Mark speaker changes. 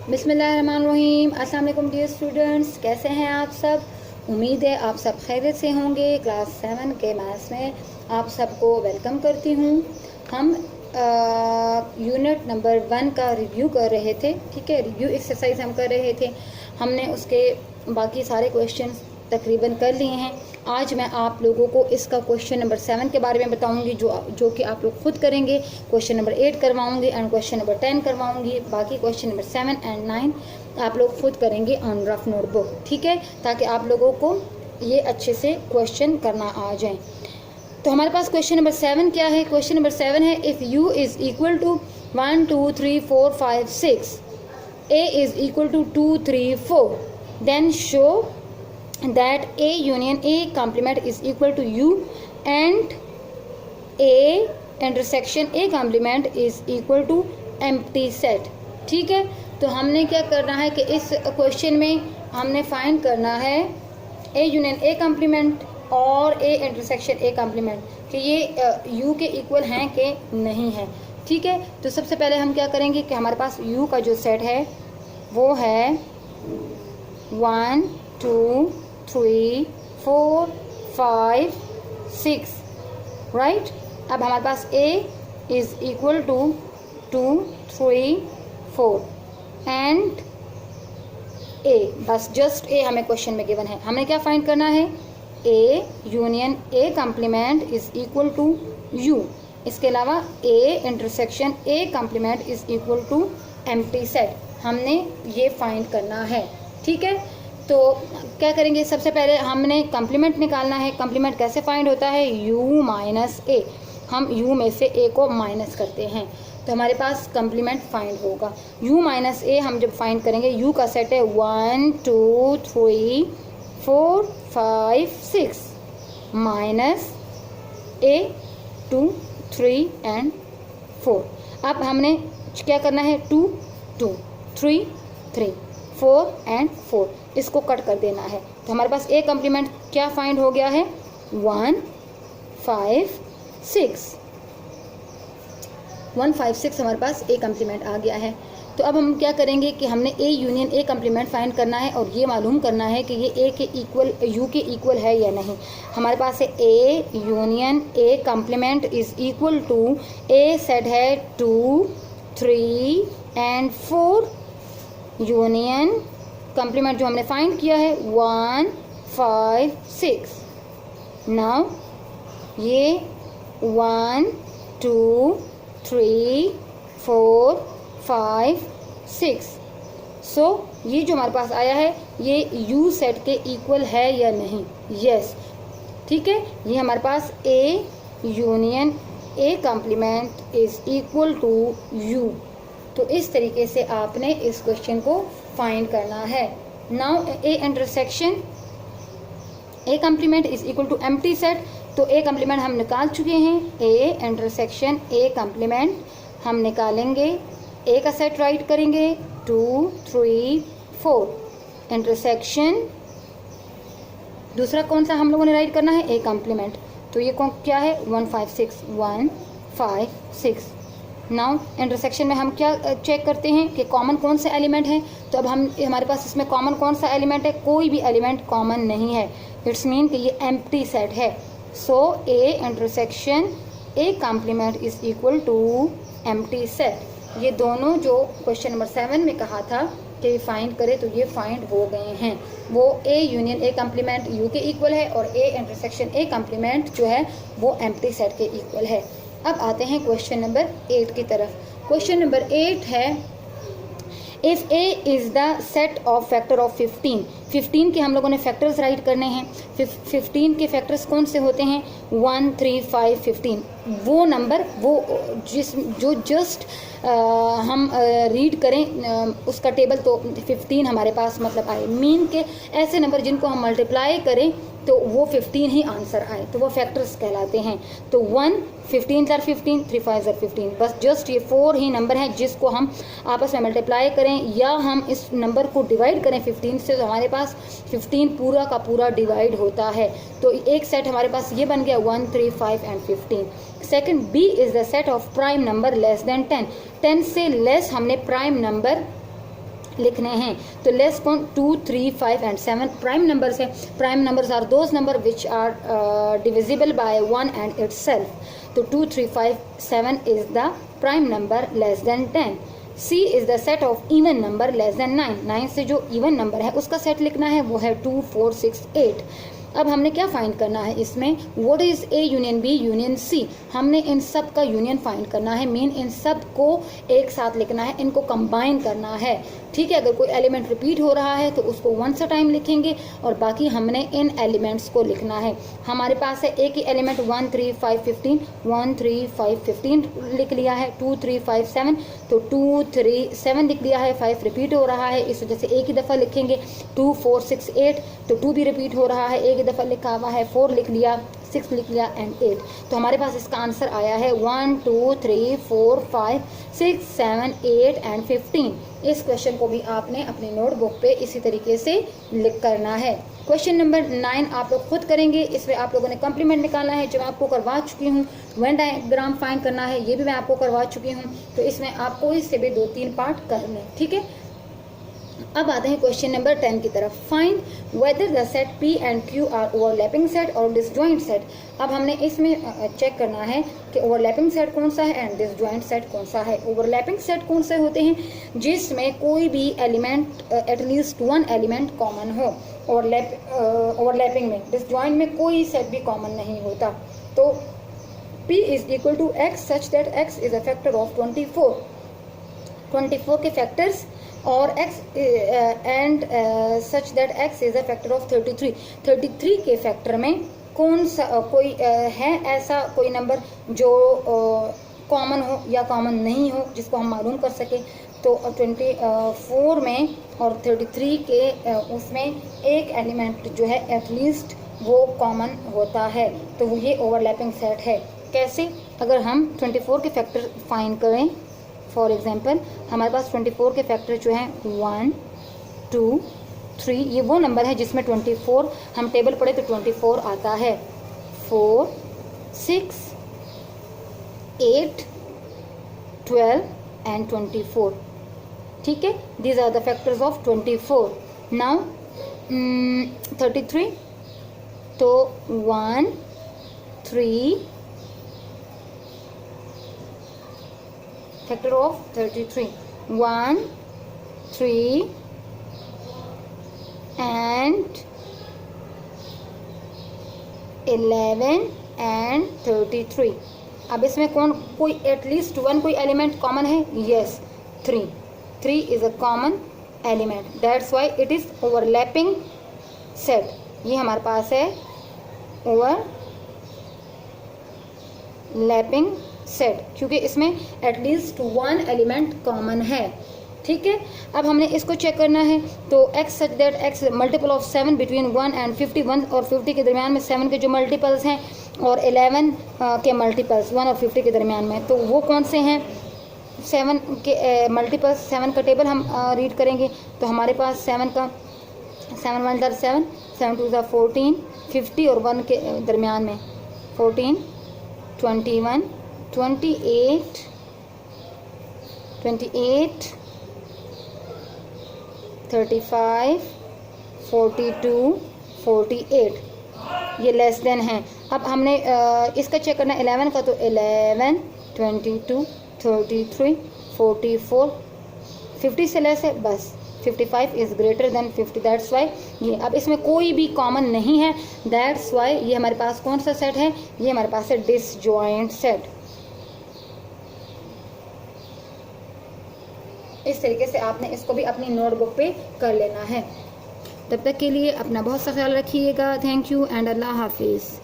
Speaker 1: बिस्मिल्लाहिर्रहमानिर्रहीम। अस्सलाम वालेकुम डियर स्टूडेंट्स, कैसे हैं आप सब। उम्मीद है आप सब खैरियत से होंगे। क्लास 7 के मैथ्स में आप सबको वेलकम करती हूँ। हम यूनिट नंबर 1 का रिव्यू कर रहे थे, ठीक है। रिव्यू एक्सरसाइज हम कर रहे थे। हमने उसके बाकी सारे क्वेश्चंस तकरीबन कर लिए हैं। आज मैं आप लोगों को इसका क्वेश्चन नंबर 7 के बारे में बताऊंगी, जो कि आप लोग खुद करेंगे। क्वेश्चन नंबर 8 करवाऊंगी एंड क्वेश्चन नंबर 10 करवाऊंगी। बाकी क्वेश्चन नंबर 7 एंड 9 आप लोग खुद करेंगे ऑन रफ नोटबुक, ठीक है, ताकि आप लोगों को ये अच्छे से क्वेश्चन करना आ जाए। तो हमारे पास क्वेश्चन नंबर 7 क्या है। क्वेश्चन नंबर 7 है, if u is equal to 1 2 3 4 5 6, a is equal to 2 3 4, then show that A union A complement is equal to U and A intersection A complement is equal to empty set। ठीक है, तो हमने क्या करना है कि इस क्वेश्चन में हमने फाइंड करना है A यूनियन A कम्प्लीमेंट और A इंटरसेक्शन A कम्प्लीमेंट कि ये U के इक्वल हैं कि नहीं है। ठीक है, तो सबसे पहले हम क्या करेंगे कि हमारे पास U का जो सेट है वो है 1 2 3 4 5 6, राइट। अब हमारे पास A is equal to 2 3 4 and A, बस जस्ट A हमें क्वेश्चन में गिवन है। हमें क्या फाइंड करना है, A union A complement is equal to U। इसके अलावा A intersection A complement is equal to empty set, हमने ये फाइंड करना है। ठीक है, तो क्या करेंगे, सबसे पहले हमने कम्प्लीमेंट निकालना है। कम्प्लीमेंट कैसे फाइंड होता है, u माइनस ए। हम u में से a को माइनस करते हैं तो हमारे पास कम्प्लीमेंट फाइंड होगा। u माइनस ए हम जब फाइंड करेंगे, u का सेट है 1 2 3 4 5 6 माइनस a 2 3 एंड 4। अब हमने क्या करना है, 2 2 3 3 4 एंड 4, इसको कट कर देना है। तो हमारे पास ए कम्प्लीमेंट क्या फाइंड हो गया है, 1 5 6 1 5 6 हमारे पास ए कम्प्लीमेंट आ गया है। तो अब हम क्या करेंगे कि हमने ए यूनियन ए कम्प्लीमेंट फाइंड करना है और ये मालूम करना है कि ये ए के इक्वल यू के इक्वल है या नहीं। हमारे पास है A union A complement is equal to, A set है 2 3 एंड 4, यूनियन कम्प्लीमेंट जो हमने फाइंड किया है 1 5 6। नाउ ये 1 2 3 4 5 6, सो ये जो हमारे पास आया है ये U सेट के इक्वल है या नहीं, यस। ठीक है, ये हमारे पास A union A complement is equal to U। तो इस तरीके से आपने इस क्वेश्चन को फाइंड करना है। Now A intersection A complement is equal to empty set, तो ए कम्प्लीमेंट हम निकाल चुके हैं। ए इंटरसेक्शन ए कम्प्लीमेंट हम निकालेंगे, ए का सेट राइट करेंगे 2 3 4, इंटरसेक्शन दूसरा कौन सा हम लोगों ने राइट करना है, ए कम्प्लीमेंट, तो ये कौन क्या है 1 5 6 1 5 6। नाउ इंटरसेक्शन में हम क्या चेक करते हैं कि कॉमन कौन सा एलिमेंट है। तो अब हम हमारे पास इसमें कॉमन कौन सा एलिमेंट है, कोई भी एलिमेंट कॉमन नहीं है। इट्स मीन कि ये एम्प्टी सेट है। So A intersection A complement is equal to empty set. ये दोनों जो क्वेश्चन नंबर 7 में कहा था कि फाइंड करे, तो ये फाइंड हो गए हैं। वो ए यूनियन ए कम्प्लीमेंट यू के इक्वल है और ए इंटरसेक्शन ए कम्प्लीमेंट जो है वो एम्प्टी सेट के इक्वल है। अब आते हैं क्वेश्चन नंबर 8 की तरफ। क्वेश्चन नंबर 8 है, if A is the set of factor of 15 के हम लोगों ने फैक्टर्स राइट करने हैं। 15 के फैक्टर्स कौन से होते हैं, 1 3 5 15। वो नंबर वो जो जस्ट हम रीड करें उसका टेबल, तो 15 हमारे पास मतलब आए। मीन के ऐसे नंबर जिनको हम मल्टीप्लाई करें तो वो 15 ही आंसर आए, तो वो फैक्टर्स कहलाते हैं। तो 1 15 * 15 3 5 * 15, बस जस्ट ये 4 ही नंबर हैं जिसको हम आपस में मल्टीप्लाई करें या हम इस नंबर को डिवाइड करें 15 से, तो हमारे पास 15 पूरा का पूरा डिवाइड होता है। तो एक सेट हमारे पास ये बन गया 1 3 5 and 15। Second, B is the set of prime number less than 10। 10 से लेस हमने प्राइम नंबर लिखने हैं। तो लेस कौन 2, 3, 5 एंड 7 प्राइम नंबर्स है। Prime numbers are those number which are divisible by 1 and itself. तो 2, 3, 5, 7 is the prime number less than 10। C is the set of even number less than 9। 9 से जो even number है उसका set लिखना है, वो है 2, 4, 6, 8। अब हमने क्या फाइंड करना है इसमें, what is A union B union C। हमने इन सब का यूनियन फाइंड करना है, मीन इन सब को एक साथ लिखना है, इनको कंबाइन करना है। ठीक है, अगर कोई एलिमेंट रिपीट हो रहा है तो उसको वंस अ टाइम लिखेंगे और बाकी हमने इन एलिमेंट्स को लिखना है। हमारे पास है एक ही एलिमेंट 1, 3, 5, 15, 1, 3, 5, 15 लिख लिया है। 2, 3, 5, 7, तो 2, 3, 7 लिख लिया है। 5 रिपीट हो रहा है, इस वजह से एक ही दफ़ा लिखेंगे। 2, 4, 6, 8, तो 2 भी रिपीट हो रहा है, एक ही दफ़ा लिखा हुआ है। 4 लिख लिया, 6 लिख लिया एंड 8। तो हमारे पास इसका आंसर आया है 1, 2, 3, 4, 5, 6, 7, 8 एंड 15। इस क्वेश्चन को भी आपने अपनी नोटबुक पे इसी तरीके से लिख करना है। क्वेश्चन नंबर 9 आप लोग खुद करेंगे, इसमें आप लोगों ने कॉम्प्लीमेंट निकालना है, जो मैं आपको करवा चुकी हूँ। वेन डायग्राम फाइंड करना है, ये भी मैं आपको करवा चुकी हूँ। तो इसमें आपको इससे भी 2-3 पार्ट करने, ठीक है। अब आते हैं क्वेश्चन नंबर 10 की तरफ। Find whether the set P and Q are overlapping set और डिसजॉइंट सेट। अब हमने इसमें चेक करना है कि ओवरलैपिंग सेट कौन सा है एंड डिसजॉइंट सेट कौन सा है। ओवरलैपिंग सेट कौन से होते हैं, जिसमें कोई भी एलिमेंट एटलीस्ट 1 एलिमेंट कॉमन हो। ओवरलैपिंग में, डिसजॉइंट में कोई सेट भी कॉमन नहीं होता। तो P is equal to X such that X is a factor of 24 के फैक्टर्स और x and such that x is a factor of 33 के फैक्टर में कौन सा कोई है ऐसा कोई नंबर जो कॉमन हो या कॉमन नहीं हो, जिसको हम मालूम कर सके। तो 24 में और 33 के उसमें एक एलिमेंट जो है एटलीस्ट वो कॉमन होता है, तो वो ये ओवरलैपिंग सेट है। कैसे, अगर हम 24 के फैक्टर फाइंड करें, फॉर एग्जाम्पल हमारे पास 24 के फैक्टर जो हैं 1, 2, 3, ये वो नंबर है जिसमें 24 हम टेबल पढ़े तो 24 आता है। 4, 6, 8, 12 एंड 24, ठीक है। These are the factors of 24। Now 33, तो 1, 3 फैक्टर ऑफ 33, 1, 3 एंड 11 एंड 33। अब इसमें कोई एटलीस्ट 1 कोई एलिमेंट कॉमन है, yes 3 is a common element, that's why it is overlapping set. ये हमारे पास है ओवरलैपिंग सेट, क्योंकि इसमें एटलीस्ट 1 एलिमेंट कॉमन है, ठीक है। अब हमने इसको चेक करना है, तो x such that x multiple of 7 between 1 and 51 और 50 के दरमियान में 7 के जो मल्टीपल्स हैं और 11 के मल्टीपल्स 1 और 50 के दरमियान में, तो वो कौन से हैं। 7 के मल्टीपल्स, 7 का टेबल हम रीड करेंगे, तो हमारे पास 7 का 7 1 = 7, 7 2 = 14, 50 और 1 के दरमियान में 14, 21, 28, 35, 42, 48, ये लेस देन है। अब हमने इसका चेक करना है 11 का, तो 11, 22, 33, 44, 50 से लेस है, बस 55 is greater than 50, that's why ये। अब इसमें कोई भी कॉमन नहीं है, दैट्स वाई ये हमारे पास कौन सा सेट है, ये हमारे पास है डिसजॉइंट सेट। इस तरीके से आपने इसको भी अपनी नोटबुक पे कर लेना है। तब तक के लिए अपना बहुत सा ख्याल रखिएगा। थैंक यू एंड अल्लाह हाफिज़।